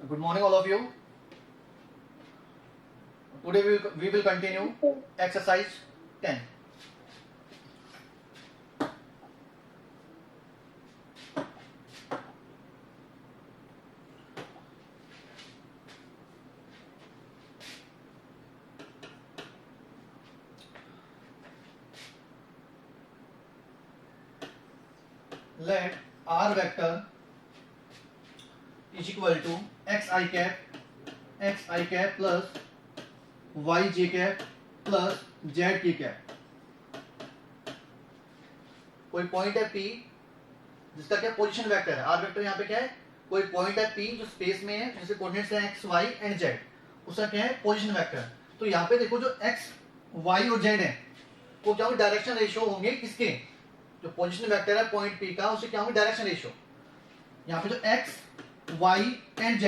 Good morning, all of you. Today we will continue exercise 10. Let r vector is equal to xi cap plus yj cap plus zk cap. कोई point है P जिसका क्या position vector है, r vector यहाँ पे क्या है, कोई पॉइंट है P जो स्पेस में है जिसके कोऑर्डिनेट्स हैं x y एंड z, उसका क्या है पोजीशन वेक्टर। तो यहाँ पे देखो जो x y और z है वो क्या होंगे डायरेक्शन रेशियो होंगे किसके, जो पोजीशन वेक्टर है पॉइंट P का उससे क्या होंगे डायरेक्शन रेशियो। यहाँ पे जो x y एंड z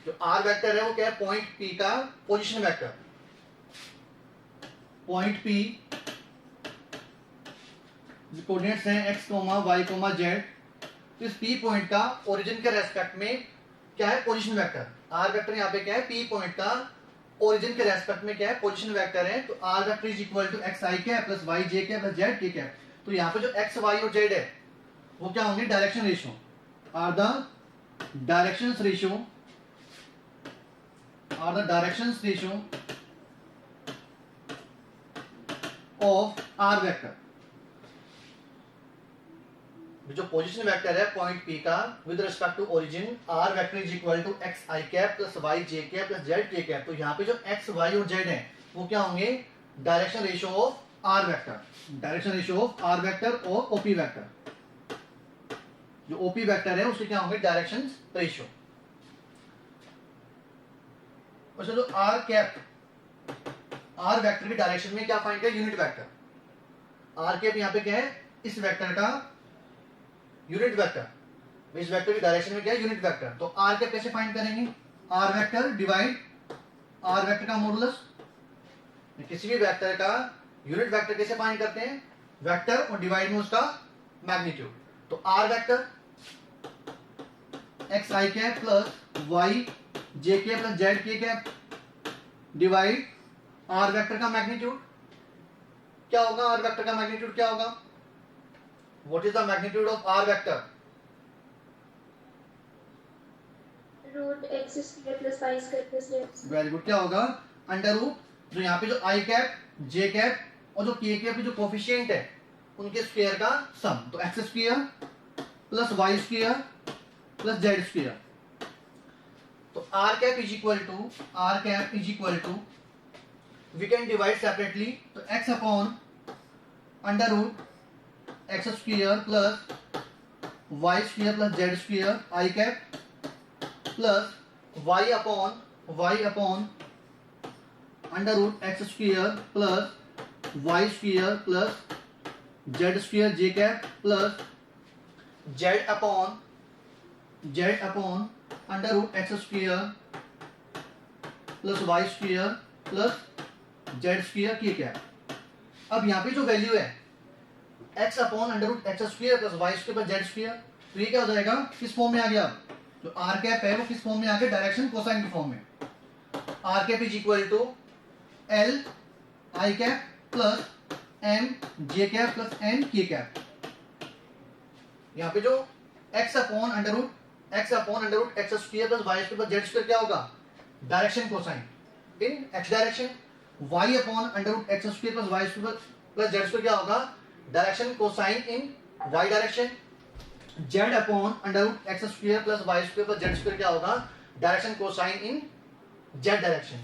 जो r वेक्टर है वो क्या है पॉइंट P का position vector. Point P coordinates हैं x, y, z, तो इस P पॉइंट का ओरिजिन के रेस्पेक्ट में क्या है पोजीशन वेक्टर। r वेक्टर यहाँ पे क्या है P पॉइंट का ओरिजिन के रेस्पेक्ट में क्या है पोजीशन वेक्टर है। तो r vector is equal to x i cap plus y j cap plus z k cap. तो यहाँ पे जो x y और z है वो क्या होंगे direction ratio, are the directions ratio of r vector. जो पोजीशन वेक्टर है पॉइंट P का with respect to origin r vector is equal to x i cap plus y j cap plus z k cap. तो यहाँ पे जो x y और z है वो क्या होंगे direction ratio of r vector, direction ratio of r vector और OP वेक्टर। जो OP वेक्टर है उसके क्या होंगे डायरेक्शन रेशियो। और जो r कैप r वेक्टर की डायरेक्शन में क्या फाइंड करें यूनिट वेक्टर। r कैप यहाँ पे क्या है इस वेक्टर का यूनिट वेक्टर, इस वेक्टर की डायरेक्शन में क्या है यूनिट वेक्टर। तो r कैप कैसे फाइंड करेंगे, r vector divide r vector का मॉडुलस। किसी भी वेक्टर का यूनिट वेक्टर कैसे फाइंड करते हैं, वेक्टर और डिवाइड में उसका मैग्नीट्यूड। तो r vector x i cap plus y j k plus z k cap divide r vector का मैग्नीट्यूड क्या होगा, r वेक्टर का मैग्नीट्यूड क्या होगा, what is the magnitude of r vector? Root x square plus y square plus z। Very good. क्या होगा under root जो यहाँ पे जो i कैप j कैप और जो k कैप जो कोफिशिएंट है उनके स्क्वायर का सम। तो x square plus y square plus z square. तो r cap is equal to we can divide separately. तो x upon under root x square plus Y square plus Z square i cap plus y upon under root x square plus Y square plus Z square j cap plus z upon under root x square plus Y square plus Z square k cap. अब यहाँ पे जो value है x upon under root x square plus Y square plus Z square, तो ये क्या हो जाएगा किस फॉर्म में आ गया, जो r कैप है वो किस फॉर्म में आ गया डायरेक्शन कोसाइन की फॉर्म में। r cap is equal to l i cap plus m j cap plus n k cap. यहाँ पे जो x upon under root x square plus Y square plus Z square क्या होगा direction cosine in x direction. y upon under root x square plus Y square plus Z square क्या होगा direction cosine in y direction. z upon under root x square plus Y square plus Z square क्या होगा direction cosine in z direction.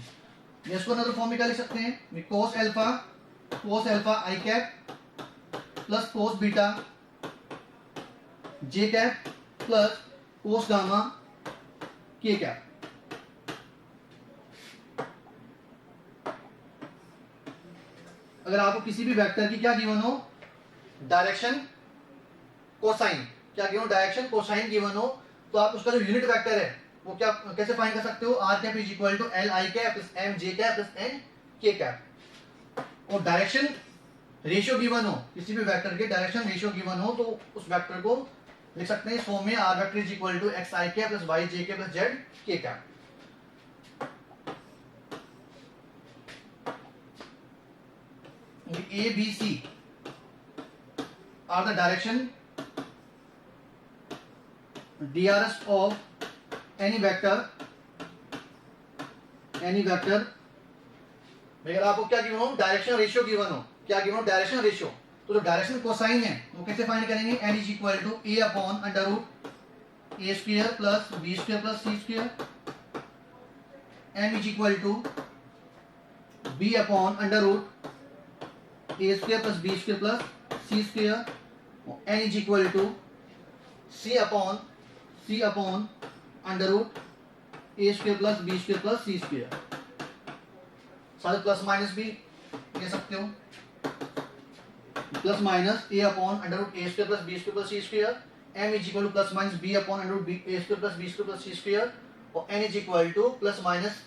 इसको another form में क्या लिख सकते हैं, cos alpha i cap plus cos beta j cap plus cos gamma k cap. अगर आपको किसी भी वेक्टर की क्या गिवन हो डायरेक्शन कोसाइन, क्या गिवन डायरेक्शन कोसाइन गिवन हो, तो आप उसका जो यूनिट वेक्टर है वो क्या कैसे फाइंड कर सकते हो, r cap is equal to l i cap plus m j cap plus n k cap. और डायरेक्शन रेशियो गिवन हो, किसी भी वेक्टर के डायरेक्शन रेशियो गिवन हो तो उस वेक्टर को लिख सकते हैं इस फॉर्म में r vector is equal to x i cap plus y j k plus z k cap. A b c are the direction DRS of any vector अगर आपको क्या गिवन हो, डायरेक्शन रेशियो गिवन हो, क्या given हो, direction ratio, तो जो direction cosine है वो कैसे फाइंड करेंगे, n is equal to a upon under root A square plus B square plus C square, m is equal to b upon under root A square plus B square plus C square, n is equal to c upon under root A square plus B square plus C square, सारे plus minus भी ले सकते हो, plus minus a upon under root A square plus B square plus C square, m is equal to plus minus b upon under root A square plus B square plus C square, और n is equal to plus minus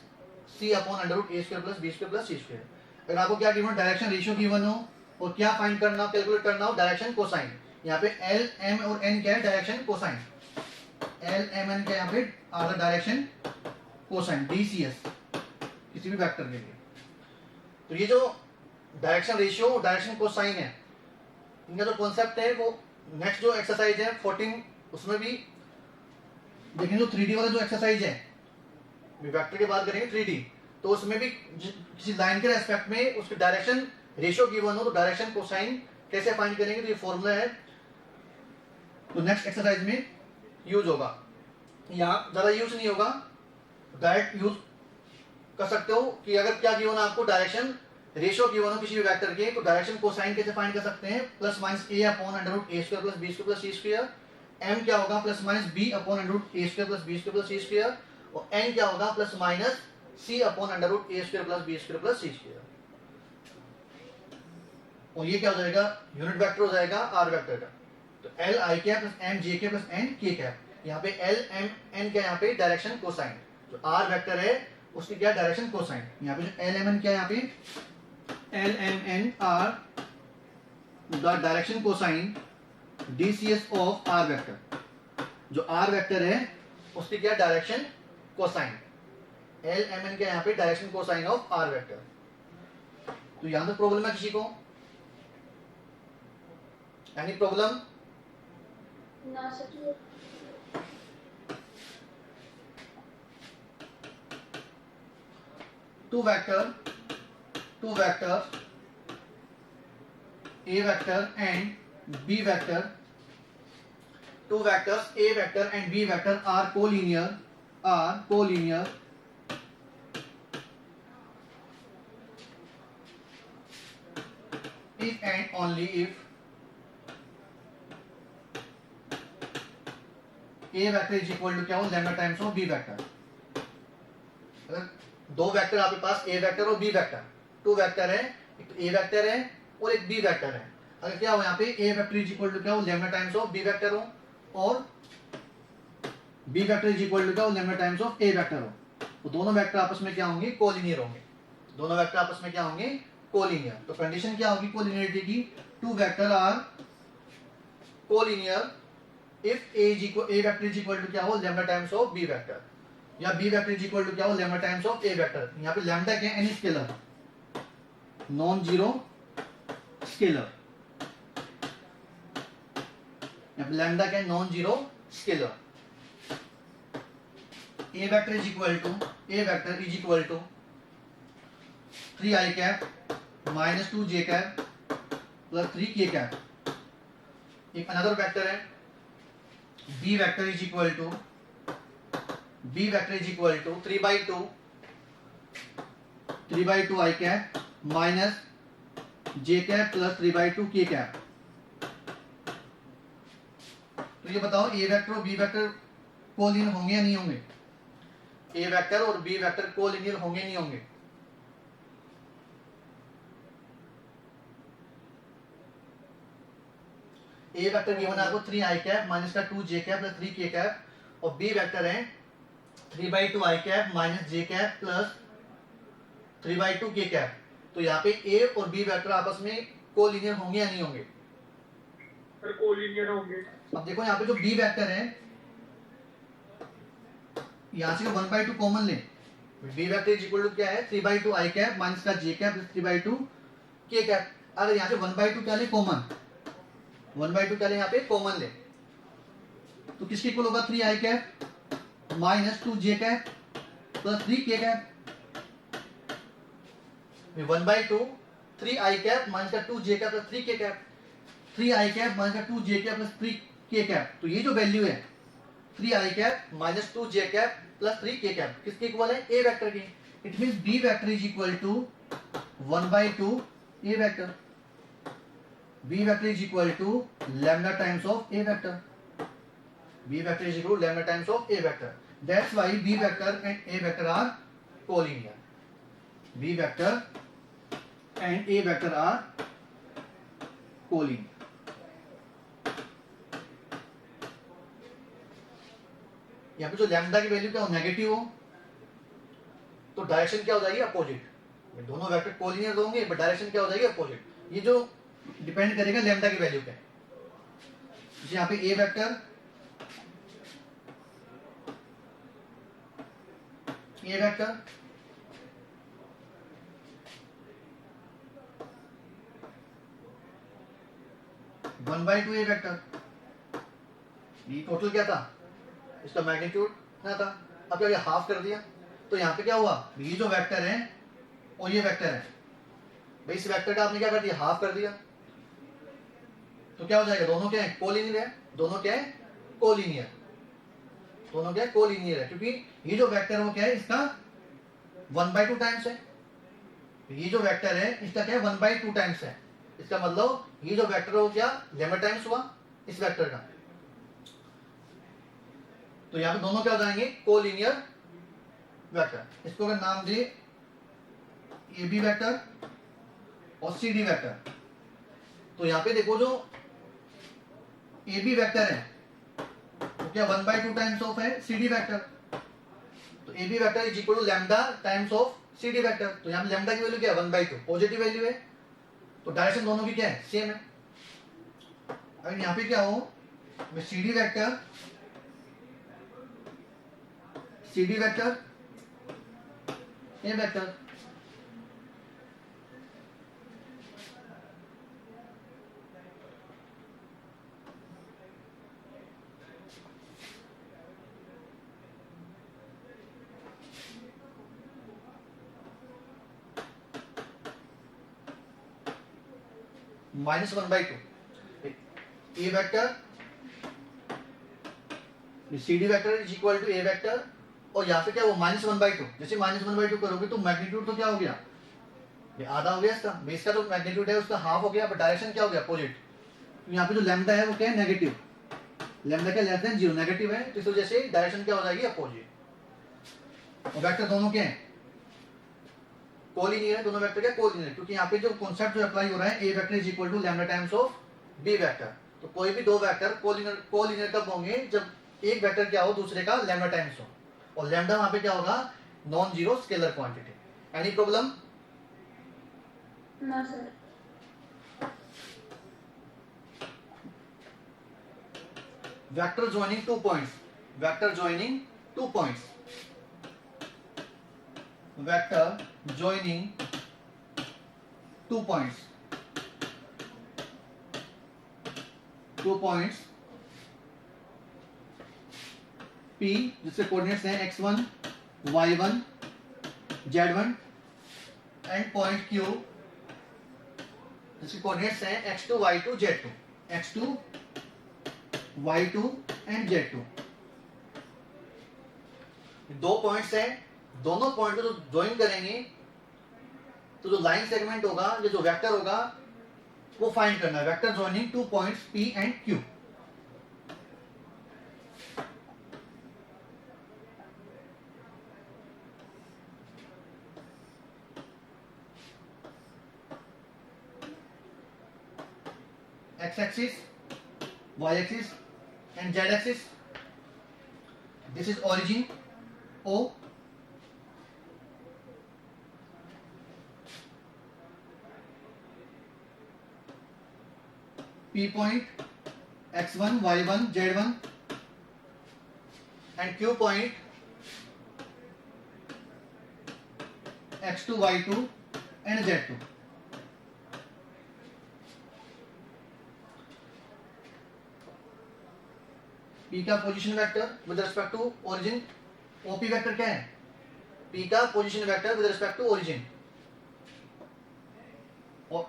c upon under root A square plus B square plus C square. अगर आपको क्या given, direction ratio given हो और क्या find करना हो, calculate करना हो, डायरेक्शन कोसाइन, यहाँ पे l m और n क्या है, direction cosine, l m n क्या यहाँ पे are the direction cosine DCS किसी भी वेक्टर के लिए। तो ये जो डायरेक्शन रेशियो और डायरेक्शन कोसाइन है, इनका जो कॉन्सेप्ट है वो नेक्स्ट जो एक्सरसाइज है 14 उसमें भी देखेंगे। जो 3D वाला जो एक्सरसाइज है, वेक्टर की बात करेंगे 3D, तो उसमें भी किसी लाइन के रेस्पेक्ट में उसके डायरेक्शन रेशियो गिवन हो तो डायरेक्शन कोसाइन कैसे फाइंड करेंगे, तो ये फॉर्मूला है, तो नेक्स्ट एक्सरसाइज में यूज होगा। यहाँ ज्यादा यूज नहीं होगा, डायरेक्ट यूज कर सकते हो कि अगर क्या गिवन आपको डायरेक्शन रेशियो गिवन हो किसी भी वेक्टर के, तो डायरेक्शन कोसाइन कैसे फाइंड कर सकते हैं, plus minus a upon under root A square plus B square plus C square, m क्या होगा plus minus b upon under root ए square plus B square plus सी स्क्वायर, और n क्या होगा plus minus c upon under root ए square plus B square plus सी square. और ये क्या हो जाएगा, यूनिट वेक्टर हो जाएगा आर वेक्टर का, तो l i cap plus m j के प्लस n k कैप, यहाँ पे l m n क्या यहाँ पे डायरेक्शन कोसाइन, जो आर वेक्टर है उसकी क्या डायरेक्शन कोसाइन, यहाँ पे जो l m n क्या यहाँ पे l m n R the direction cosine DCS of R vector, जो आर वेक्टर है उसकी क्या direction cosine, l m n क्या यहाँ पे direction cosine of R vector. तो यहाँ तो प्रॉब्लम है किसी को, एनी प्रॉब्लम, ना sir. two vectors a vector and b vector, two vectors a vector and b vector are collinear if and only if a vector is equal to क्या हो, lambda times of b vector। अगर दो vector आपके पास ए vector और B vector, to vector है, एक तो A vector है और एक बी वेक्टर है, अगर क्या हो यहाँ पे A vector is equal to क्या हो, lambda times of B vector हो, और B vector is equal to क्या हो, lambda times of A vector हो, तो दोनों वेक्टर आपस में क्या होंगे, कोलिनियर होंगे, दोनों वेक्टर आपस में क्या होंगे, कोलिनियर। तो कंडीशन क्या होगी कोलिनियरिटी की, two vector are collinear if a vector is equal to क्या हो, lambda times of B vector, या b vector is equal to क्या हो, lambda times of A vector. यहाँ पे लैम्डा क्या है, any scalar, non zero scalar, यहाँ पे लैम्डा क्या है, non zero scalar. A vector is equal to 3i cap minus 2j cap plus 3k cap. एक अनदर वेक्टर है B vector is equal to 3/2 i cap minus j cap plus 3/2 k cap. तो ये बताओ A vector और B vector collinear होंगे या नहीं होंगे, ए वेक्टर और बी वेक्टर कोलिनियर होंगे नहीं होंगे। ए वेक्टर गिवन है आपको 3i कैप माइनस का 2j cap plus 3k cap, और बी वेक्टर है 3/2i cap minus j cap plus 3/2k cap. तो यहाँ पे ए और बी वेक्टर आपस में कोलिनियर होंगे या नहीं होंगे, पर कोलिनियर होंगे। अब देखो यहाँ पे जो बी वेक्टर है, यहाँ से 1/2 कॉमन ले। B vector is equal to क्या है, 3/2 आई कैप माइनस का जे कैप प्लस 3/2 के कैप। अगर यहाँ से 1/2 क्या ले कॉमन, 1/2 क्या ले यहाँ पे कॉमन ले, तो किसके इक्वल होगा, 3 I cap minus 2 J cap plus 3 K cap. 1/2 3 I cap minus का 2 J cap plus 3 K cap, 3 I cap minus का 2 J cap plus 3 K cap. तो ये जो वैल्यू है 3 I cap minus 2 J cap plus 3 K cap किसके equal है, ए vector के। It means B vector is equal to 1/2 A vector. B vector is equal to lambda times of A vector. B vector is equal to lambda times of A vector. That's why B vector and A vector are collinear. B vector and A vector are collinear. यहाँ पे जो lambda की value क्या हो, negative हो, तो direction क्या हो जाएगी, अपोजिट। दोनों वेक्टर कोलिनियर होंगे बट डायरेक्शन क्या हो जाएगी, अपोजिट। ये जो डिपेंड करेगा लैम्डा की वैल्यू पे। यहाँ पे A vector, A vector 1/2 A vector, ये टोटल क्या था, इसका मैग्नीट्यूड ना था। अब क्या हाफ कर दिया, तो यहाँ पे क्या हुआ, ये जो वेक्टर है और ये वेक्टर है, भाई इस वेक्टर का आपने क्या कर दिया, हाफ कर दिया। तो क्या हो जाएगा, दोनों क्या है, कोलिनियर है। दोनों क्या है, कोलिनियर। दोनों क्या है, कोलिनियर है, क्योंकि ये जो वेक्टर है वो क्या है, इसका 1/2 टाइम्स है। ये जो वेक्टर है इसका क्या है, 1/2 टाइम्स है। इसका मतलब ये जो वेक्टर है वो क्या, लैम्डा टाइम्स हुआ इस वेक्टर का। तो यहाँ पे दोनों क्या हो जाएंगे, कोलिनियर वेक्टर। इसको अगर नाम दे ए बी वेक्टर और सी डी वेक्टर, तो यहाँ पे देखो जो ए बी वेक्टर है तो क्या 1/2 टाइम्स ऑफ है सी डी वेक्टर। तो a b vector is equal to lambda times of c D vector. तो यहाँ पे लैम्डा की वैल्यू क्या है, 1/2, पॉजिटिव वैल्यू है, तो डायरेक्शन दोनों की क्या है, सेम है। अगर यहाँ पे क्या हो, C D vector, C D vector A vector, -1/2 A vector, C D vector is equal to A vector, और यहाँ से क्या वो -1/2। जैसे -1/2 करोगे तो मैग्नीट्यूड तो क्या हो गया, ये आधा हो गया इसका, बेस का जो मैग्नीट्यूड है उसका हाफ हो गया, बट डायरेक्शन क्या हो गया, अपोजिट। तो यहाँ पे जो लैम्डा है वो क्या है, नेगेटिव। लैम्डा क्या लेस देन 0, नेगेटिव है, तो इस वजह से डायरेक्शन क्या हो जाएगी, अपोजिट। और वेक्टर दोनों के हैं कोलिनियर है, दोनों वेक्टर क्या कोलिनियर, क्योंकि यहाँ पे जो कॉन्सेप्ट जो अप्लाई हो रहा है, ए vector is equal to lambda times of B vector. तो कोई भी दो वेक्टर कोलिनियर कब होंगे, जब एक वेक्टर क्या हो दूसरे का लैम्डा टाइम्स हो, और लैम्डा वहां पे क्या होगा, non zero scalar quantity. Any problem, ना sir. Vector joining 2 points, vector joining 2 points, vector joining 2 points, 2 points P जिसके कोऑर्डिनेट्स हैं x1, y1, z1, and point Q जिसके कोऑर्डिनेट्स हैं x2, y2, z2, x2, y2 and z2। दो points हैं, दोनों point को जो ज्वाइन करेंगे तो जो लाइन सेगमेंट होगा या जो वेक्टर होगा वो फाइंड करना है। Vector joining 2 points P and Q। x axis, y axis and z axis. This is origin O, P point x1 y1 z1 and q point x2 y2 and z2. P का position vector with respect to origin, OP vector क्या है? P का position vector with respect to origin, और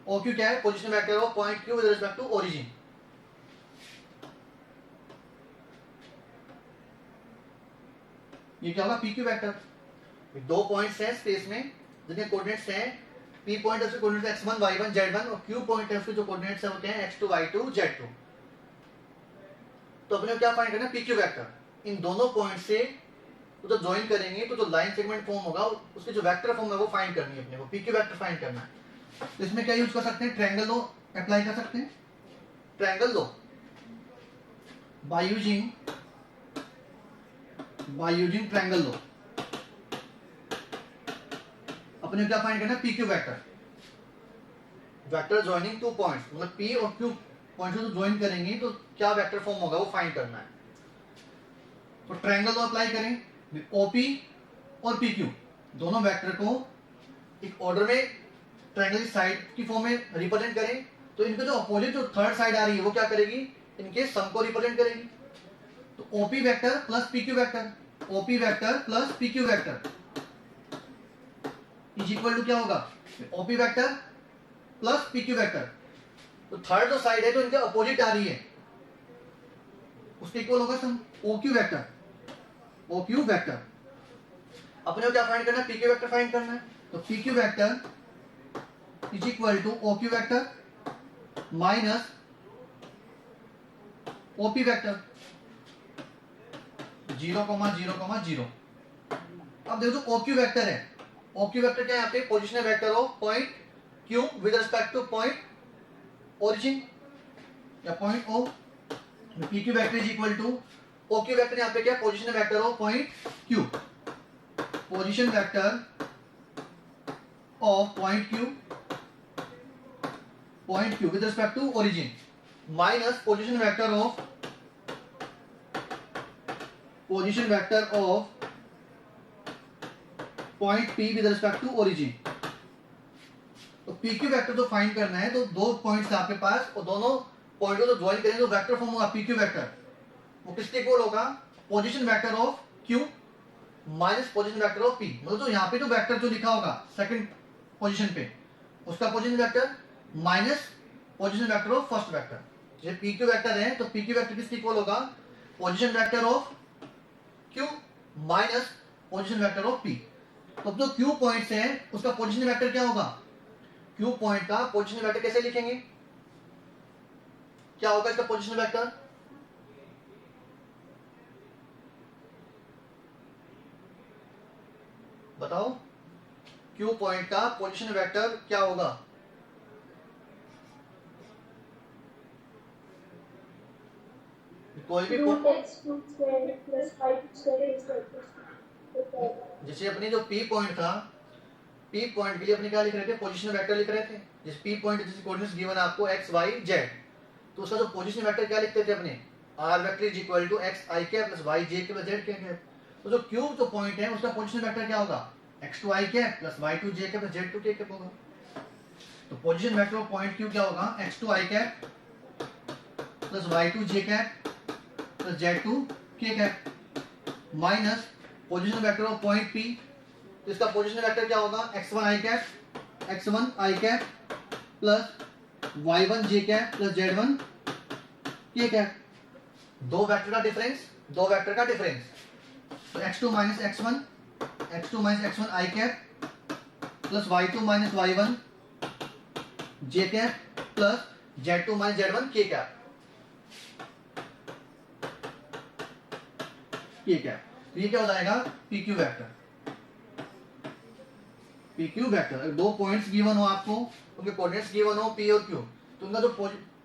OQ क्या है? Position vector of point Q with respect to origin. ये क्या होगा? PQ vector. दो पॉइंट्स हैं स्पेस में जिनके कोऑर्डिनेट्स हैं, P पॉइंट है उसके कोऑर्डिनेट्स x1 y1 z1 और Q पॉइंट है उसके जो कोऑर्डिनेट्स हैं वो क्या है? x2 y2 z2. तो अपने को क्या फाइंड करना है? PQ vector. इन दोनों पॉइंट से तो जब ज्वाइन करेंगे तो जो लाइन सेगमेंट फॉर्म होगा उसके जो वेक्टर फॉर्म है वो फाइंड करनी है अपने को. PQ वेक्टर फाइंड करना है. तो इसमें क्या यूज कर सकते हैं? ट्रायंगल लॉ अप्लाई कर सकते हैं. Triangle law by using triangle law अपने को क्या फाइंड करना है? PQ vector. Vector joining two points, मतलब P और Q पॉइंट्स को ज्वाइन करेंगे तो क्या वेक्टर फॉर्म होगा वो फाइंड करना है. तो ट्रायंगल लॉ अप्लाई करें. OP और PQ दोनों वेक्टर को एक ऑर्डर में ट्रायंगल की साइड की फॉर्म में रिप्रेजेंट करें तो इनके जो अपोजिट जो थर्ड साइड आ रही है वो क्या करेगी? इनके सम को रिप्रेजेंट करेगी. तो OP vector plus PQ vector, OP vector plus PQ vector is equal to क्या होगा? OP vector plus PQ vector. तो थर्ड जो साइड है जो इनके अपोजिट आ रही है उसके इक्वल होगा सम OQ वेक्टर. OQ वेक्टर अपने को क्या फाइंड करना है? PQ वेक्टर फाइंड करना है. तो PQ vector is equal to OQ vector minus OP vector 0,0,0. अब देखो जो OQ वेक्टर है, OQ वेक्टर क्या है? यहाँ पे position vector of point Q with respect to point origin या point O. PQ vector is equal to OQ vector यहाँ पे क्या? Position vector of point Q, position vector of point Q with respect to origin minus position vector of point P with respect to origin. तो PQ vector जो find करना है तो दो points आपके पास और दोनों पॉइंट को जो ज्वाइन करेंगे तो वेक्टर फॉर्म होगा PQ वेक्टर. वो किसके इक्वल होगा? Position vector of Q minus position vector of P. मतलब जो यहाँ पे जो वेक्टर जो लिखा होगा सेकंड पोजीशन पे उसका position vector minus position vector of first vector. जैसे PQ वेक्टर है तो PQ वेक्टर किसके इक्वल होगा? Position vector of Q minus position vector of P. तो जो Q पॉइंट्स है उसका पोजीशन वेक्टर क्या होगा? Q पॉइंट का पोजीशन वेक्टर कैसे लिखेंगे? क्या होगा इसका पोजीशन वेक्टर? बताओ. Q पॉइंट का पोजीशन वेक्टर क्या होगा? कोई भी root x2 square plus y2 square is equal to. जैसे अपनी जो P पॉइंट था, P पॉइंट के लिए अपने क्या लिख रहे थे? पोजीशन वेक्टर लिख रहे थे. जैसे P पॉइंट जैसे कोऑर्डिनेट्स गिवन आपको x y z, तो उसका जो पोजीशन वेक्टर क्या लिखते थे अपने? R vector is equal to x i cap plus y j plus z cap. तो जो Q जो पॉइंट है उसका पोजीशन वेक्टर क्या होगा? x2 i cap plus y2 j cap plus z2 k cap होगा. तो position vector of point Q क्या होगा? x2 i cap plus y2 j cap plus z2 k cap minus position vector of point P. तो इसका position vector क्या होगा? x1 i cap plus y1 j cap plus z1 k cap. दो vector का difference. तो x2 minus x1 i cap plus y2 minus y1 j cap plus z2 minus z1 k cap. तो ये क्या हो जाएगा? PQ vector. दो points given हो आपको, उनके कोऑर्डिनेट्स गिवन हो P और Q, तो उनका जो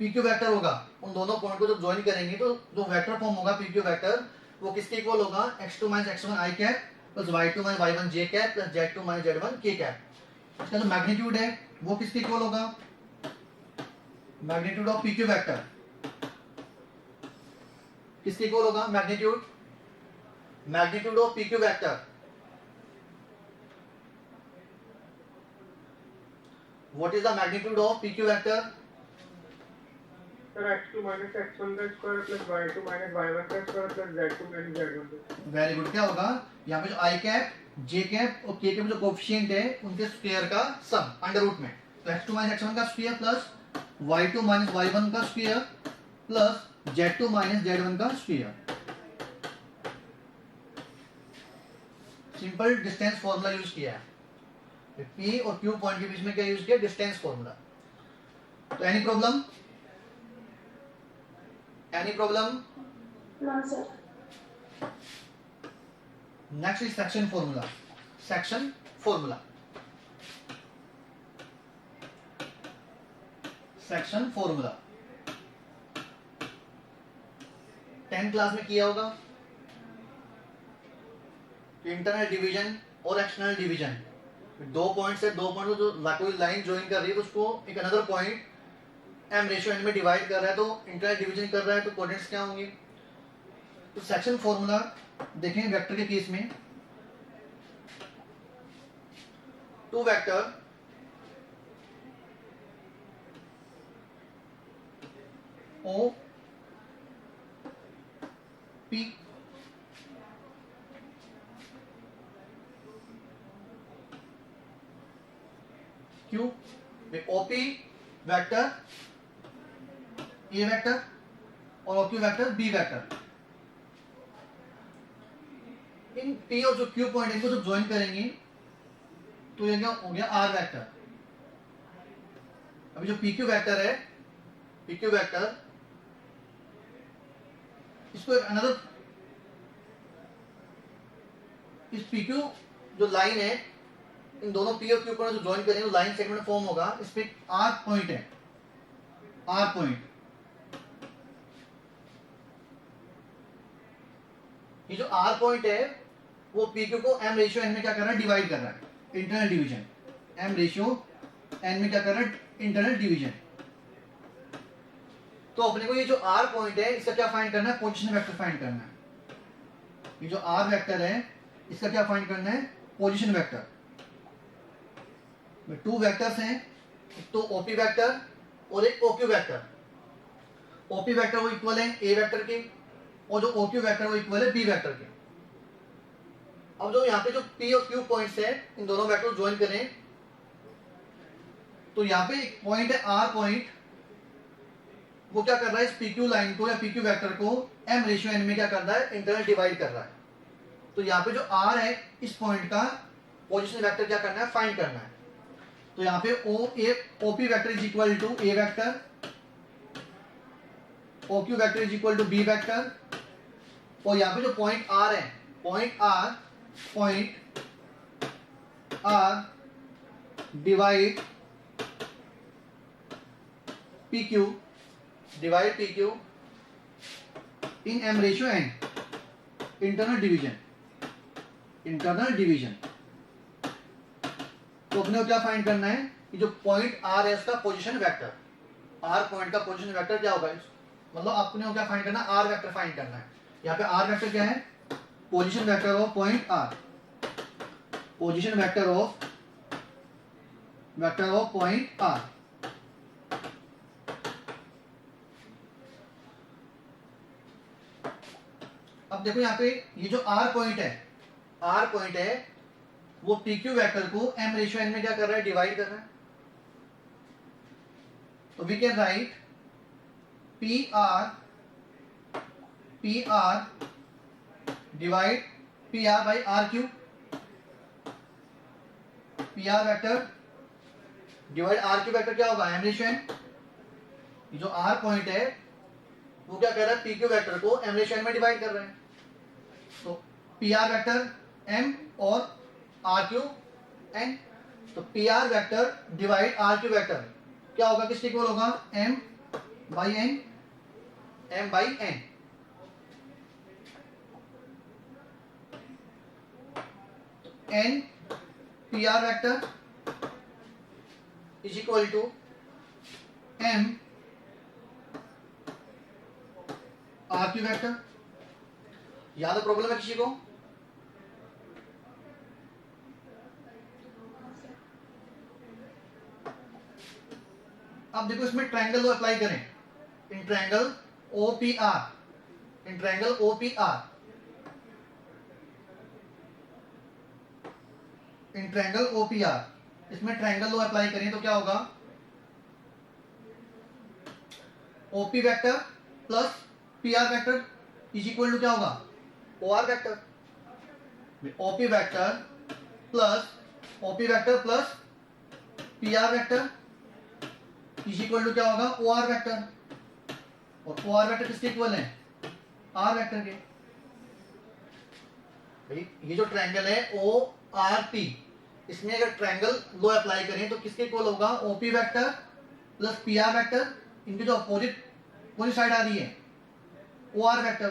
PQ वेक्टर होगा उन दोनों पॉइंट को जब ज्वाइन करेंगे तो जो वेक्टर फॉर्म होगा PQ वेक्टर वो किसके इक्वल होगा? x2 minus x1 i cap plus y2 minus y1 j cap plus z2 minus z1 k cap. इसका जो मैग्नीट्यूड है वो किसके इक्वल होगा? मैग्नीट्यूड ऑफ PQ वेक्टर किसके इक्वल होगा? Magnitude, magnitude of P Q vector, what is the magnitude of P Q vector? Sir x2 minus x1 का square plus y2 minus y1 का square plus z2 minus z1 का। Very good. क्या होगा यहाँ पे? जो आई cap, जे cap और के कैप जो कोफिशिएंट है उनके स्क्वायर का सम अंडर रूट में। तो x2 माइनस x1 का square plus y2 minus y1 का square plus z2 minus z1 का square. Simple distance formula use किया है। P और Q पॉइंट के बीच में क्या यूज किया? Distance formula. तो any problem? Any problem? No, sir. Next is section formula. Section formula, section formula 10th class में किया होगा। इंटरनल डिवीजन और एक्सटर्नल डिवीजन, दो पॉइंट से दो पॉइंट जो कोई लाइन ज्वाइन कर रही है तो उसको एक another point m ratio n में डिवाइड कर रहा है, तो इंटरनल डिवीजन कर रहा है, तो कोऑर्डिनेट्स क्या होंगे? तो सेक्शन फॉर्मूला देखें वेक्टर के केस में, two vector O P Q, OP vector A vector और ओक्यू वेक्टर बी वेक्टर। इन पी और जो क्यू पॉइंट इनको जब ज्वाइन करेंगे तो ये क्या हो गया? R vector. अभी जो पी क्यू वेक्टर है, पी क्यू वेक्टर, इसको एक अनदर, इस पी क्यू जो लाइन है, इन दोनों पी और क्यू पॉइंट जो ज्वाइन करेंगे तो लाइन सेगमेंट फॉर्म होगा। इस पे आर पॉइंट है, आर पॉइंट। ये जो आर पॉइंट है वो पी क्यू को एम रेशियो एन में क्या कर रहा है? डिवाइड कर रहा है, internal division. M ratio N में क्या कर रहा है? Internal division. तो अपने को ये जो आर पॉइंट है इसका क्या फाइंड करना है? पोजीशन वेक्टर फाइंड करना है। ये जो आर वेक्टर है इसका क्या फाइंड करना है? Position vector. टू वेक्टर्स हैं, एक तो ओपी वेक्टर और एक ओक्यू वेक्टर। ओपी वेक्टर वो इक्वल है ए वेक्टर के, और जो ओक्यू वेक्टर वो इक्वल है बी वेक्टर के। अब जो यहाँ पे जो पी और क्यू पॉइंट्स है, इन दोनों वेक्टर को ज्वाइन करें तो यहाँ पे एक पॉइंट है आर पॉइंट, वो क्या कर रहा है? इस पी क्यू लाइन को या पी क्यू वेक्टर को एम रेशियो एन में क्या कर रहा है? इंटरनल डिवाइड कर रहा है। तो यहाँ पे जो आर है इस पॉइंट का पोजीशन वेक्टर क्या करना है? फाइंड करना है। तो यहाँ पे O A OP vector is equal to A vector, OQ vector is equal to B vector, और यहाँ पे जो पॉइंट आर है, point R divide P Q, divide P Q in M ratio N, internal division, internal division. तो अपने को क्या find करना है? कि जो पॉइंट आर है इसका पोजीशन वेक्टर, आर पॉइंट का पोजीशन वेक्टर क्या होगा? मतलब अपने को क्या फाइंड करना है? आर वेक्टर फाइंड करना है। यहाँ पे आर वेक्टर क्या है? Position vector of point R, position vector of point R. अब देखो यहाँ पे ये जो आर पॉइंट है वो पी क्यू वेक्टर को एम रेशियो एन में क्या कर रहा है? डिवाइड कर रहा है। तो we can write P R divide P R by R Q, P R vector divide R Q vector क्या होगा? M ratio N. ये जो आर पॉइंट है वो क्या कर रहा है? पी क्यू वेक्टर को एम रेशियो एन में डिवाइड कर रहे हैं। तो पी आर वेक्टर एम और आर क्यू एन, तो P R vector divide R Q vector क्या होगा? किसके इक्वल होगा? M by N, M by N. N P R vector is equal to M R Q vector. याद है problem है किसी को? अब देखो इसमें ट्रायंगल लो अप्लाई करें, in triangle OPR, in triangle OPR, in triangle OPR, इसमें ट्रायंगल लो अप्लाई करें तो क्या होगा? OP vector plus P R vector is equal to क्या होगा? O R vector. OP vector plus P R vector is equal to क्या होगा? O R vector. और ओ आर वेक्टर किसके इक्वल है? आर वेक्टर के। भाई ये जो ट्रायंगल है ओ आर पी, इसमें अगर ट्रायंगल लो अप्लाई करें तो किसके इक्वल होगा? OP vector plus P R vector, इनकी जो अपोजिट कौन साइड आ रही है? O R vector.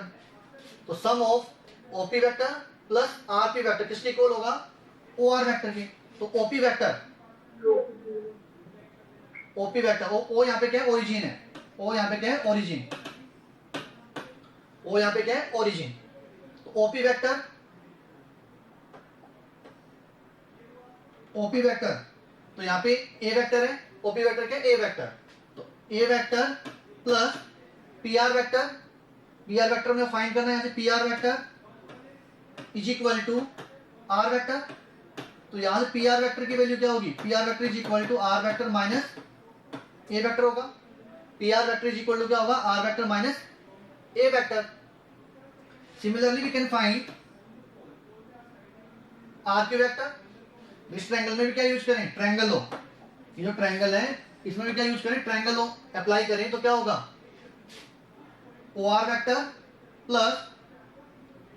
तो sum of OP vector plus R P vector किसके इक्वल होगा? ओ आर वेक्टर के। तो OP vector, OP vector, O यहाँ पे क्या है? ओरिजिन है। ओ यहाँ पे क्या है? ओरिजिन। ओ यहाँ पे क्या है? ओरिजिन। तो ओपी वेक्टर, ओपी वेक्टर, तो यहाँ पे ए वेक्टर है, ओपी वेक्टर क्या है? ए वेक्टर। तो A vector plus P R vector, P R vector में फाइंड करना है यहाँ से P R vector is equal to R vector. तो यहाँ से पी आर वेक्टर की वैल्यू क्या होगी? P R vector is equal to R vector minus A vector होगा। P R vector is equal to क्या होगा? R vector minus A vector. Similarly we can find R Q vector. इस triangle में भी क्या use करें? Triangle law. ये जो ट्रायंगल है इसमें भी क्या यूज करें? ट्रायंगल लो अप्लाई करें तो क्या होगा? O R vector plus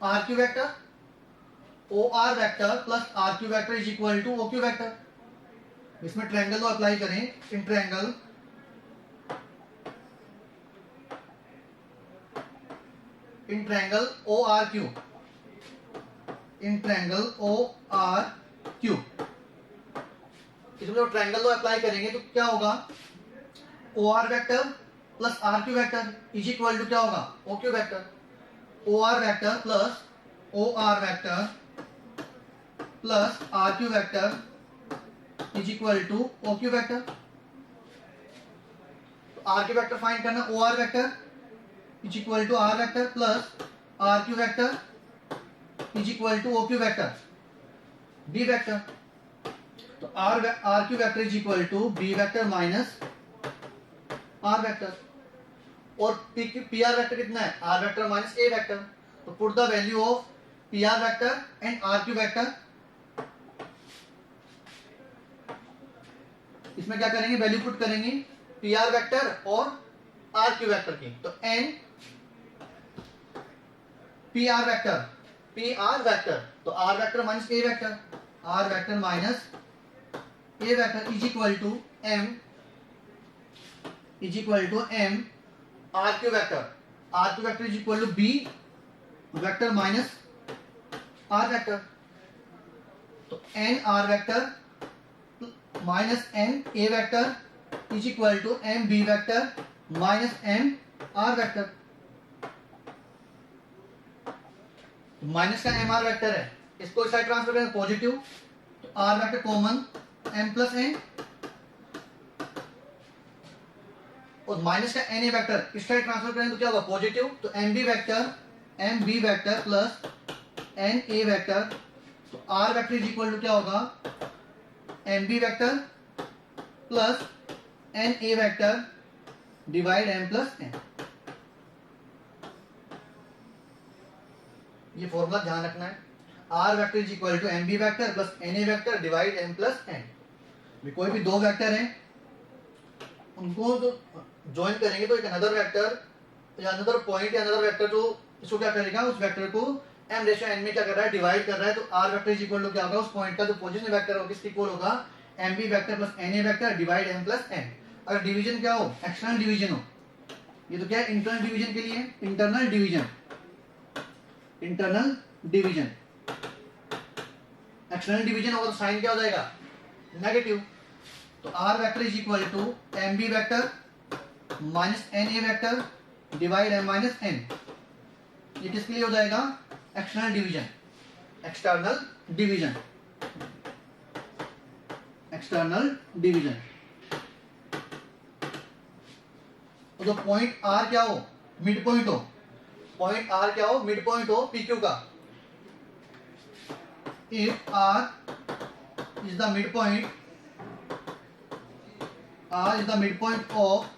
R Q vector, O R vector plus R Q vector is equal to O Q vector. इसमें ट्रायंगल लो अप्लाई करें, in triangle O R Q, in triangle O R Q, इसमें जो triangle law apply करेंगे तो क्या होगा? O R vector plus R Q vector is equal to क्या होगा? O Q vector. O R vector plus O R vector plus R Q vector is equal to O Q vector. तो R Q vector find करना, O R vector is equal to R vector plus R Q vector is equal to O Q vector B vector. तो R Q vector is equal to B vector minus R vector. और P R vector कितना है? R vector minus A vector. तो put the value of P R vector and R Q vector. इसमें क्या करेंगे? Value put करेंगे P R vector और R Q vector की। तो एन पी आर वेक्टर, तो R vector minus A vector, R vector minus A vector is equal to M R Q vector. R Q vector is equal to B vector minus R vector. तो N R vector minus N A vector is equal to M B vector minus M R vector. Minus का M R vector है, इसको इस side transfer करें positive, तो R vector common M plus N, और minus का N A vector इस side transfer करें तो क्या होगा? पॉजिटिव। तो M B vector plus N A vector, तो R vector is equal to क्या होगा? M B vector plus N A vector divide M plus N. ये फॉर्मूला ध्यान रखना है। R vector is equal to M B vector plus N A vector divide M plus N. कोई भी दो vector हैं उनको जो ज्वाइन करेंगे तो एक अनदर वेक्टर या अनदर पॉइंट या अनदर वेक्टर जो इसको क्या करेगा? उस वेक्टर को m रेशियो n में क्या कर रहा है? डिवाइड कर रहा है। तो r vector is equal to क्या होगा? उस पॉइंट का जो पोजीशन वेक्टर होगा किसके इक्वल होगा? mb vector plus na vector divide m plus n। अगर डिवीजन क्या हो? एक्सटर्नल डिवीजन हो। ये तो क्या है? इंटरनल डिवीजन के लिए इंटरनल डिवीजन। एक्सटर्नल डिवीजन होगा तो साइन क्या हो जाएगा? नेगेटिव। तो r vector is equal to mb vector minus na vector divide m minus n। ये किसके लिए हो जाएगा? External division, external division, external division. तो जो पॉइंट आर क्या हो? मिड पॉइंट हो। पॉइंट आर क्या हो? मिड पॉइंट हो पीक्यू का। If R is the mid point, R is the mid point of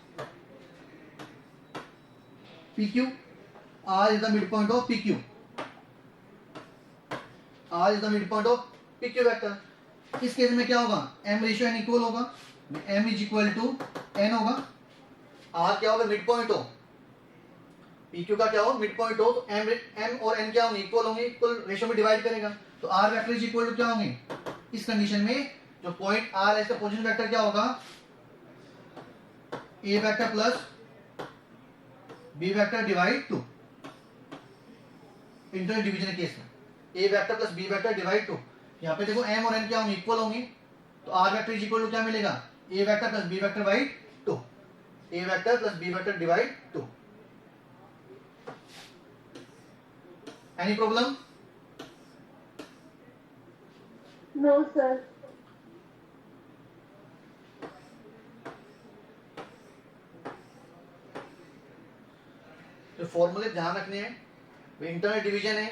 PQ, R is the midpoint of PQ, R is the midpoint of PQ vector. इस case में क्या होगा? M ratio n equal होगा, M is equal to n होगा। R क्या होगा? Mid point हो, PQ का क्या हो? मिड पॉइंट हो, तो M और n क्या होंगे? इक्वल होंगे, इक्वल रेशियो में डिवाइड करेगा, तो R vector is equal to क्या होंगे? इस कंडीशन में जो पॉइंट R है इसका पोजीशन वेक्टर क्या होगा? A vector plus B vector divide 2, internal division के केस में A vector plus B vector divide 2। यहाँ पे देखो m और n क्या होंगे? इक्वल होंगे, तो r vector is equal to क्या मिलेगा? A vector plus B vector by 2, A vector plus B vector divide 2। Any problem? No, sir. जो फॉर्मूले ध्यान रखने हैं, वो इंटरनल डिवीजन है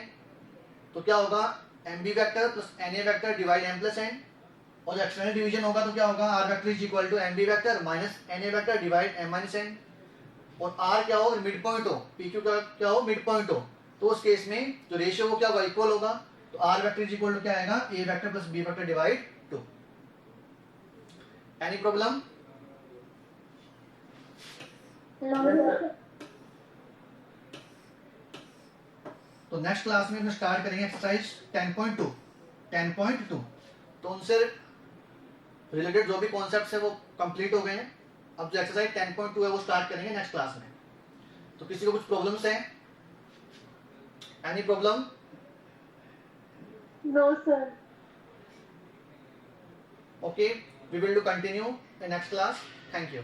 तो क्या होगा? M B vector plus N A vector divide M plus N, और जो एक्सटर्नल डिवीजन होगा तो क्या होगा? R vector is equal to M B vector minus N A vector divide M minus N. और आर क्या हो? मिड पॉइंट हो, पी क्यू का क्या हो? मिड पॉइंट हो, तो उस केस में जो रेशियो वो क्या होगा? इक्वल होगा, तो R vector is equal to क्या आएगा? A vector plus B vector divide 2। Any problem? No, sir. तो नेक्स्ट क्लास में हम स्टार्ट करेंगे एक्सरसाइज 10.2, 10.2। तो उनसे रिलेटेड जो भी कॉन्सेप्ट्स है वो कंप्लीट हो गए हैं। अब जो एक्सरसाइज 10.2 है वो स्टार्ट करेंगे नेक्स्ट क्लास में। तो किसी को कुछ प्रॉब्लम्स हैं? Any problem? No, sir. Okay, we will do continue in next class. Thank you.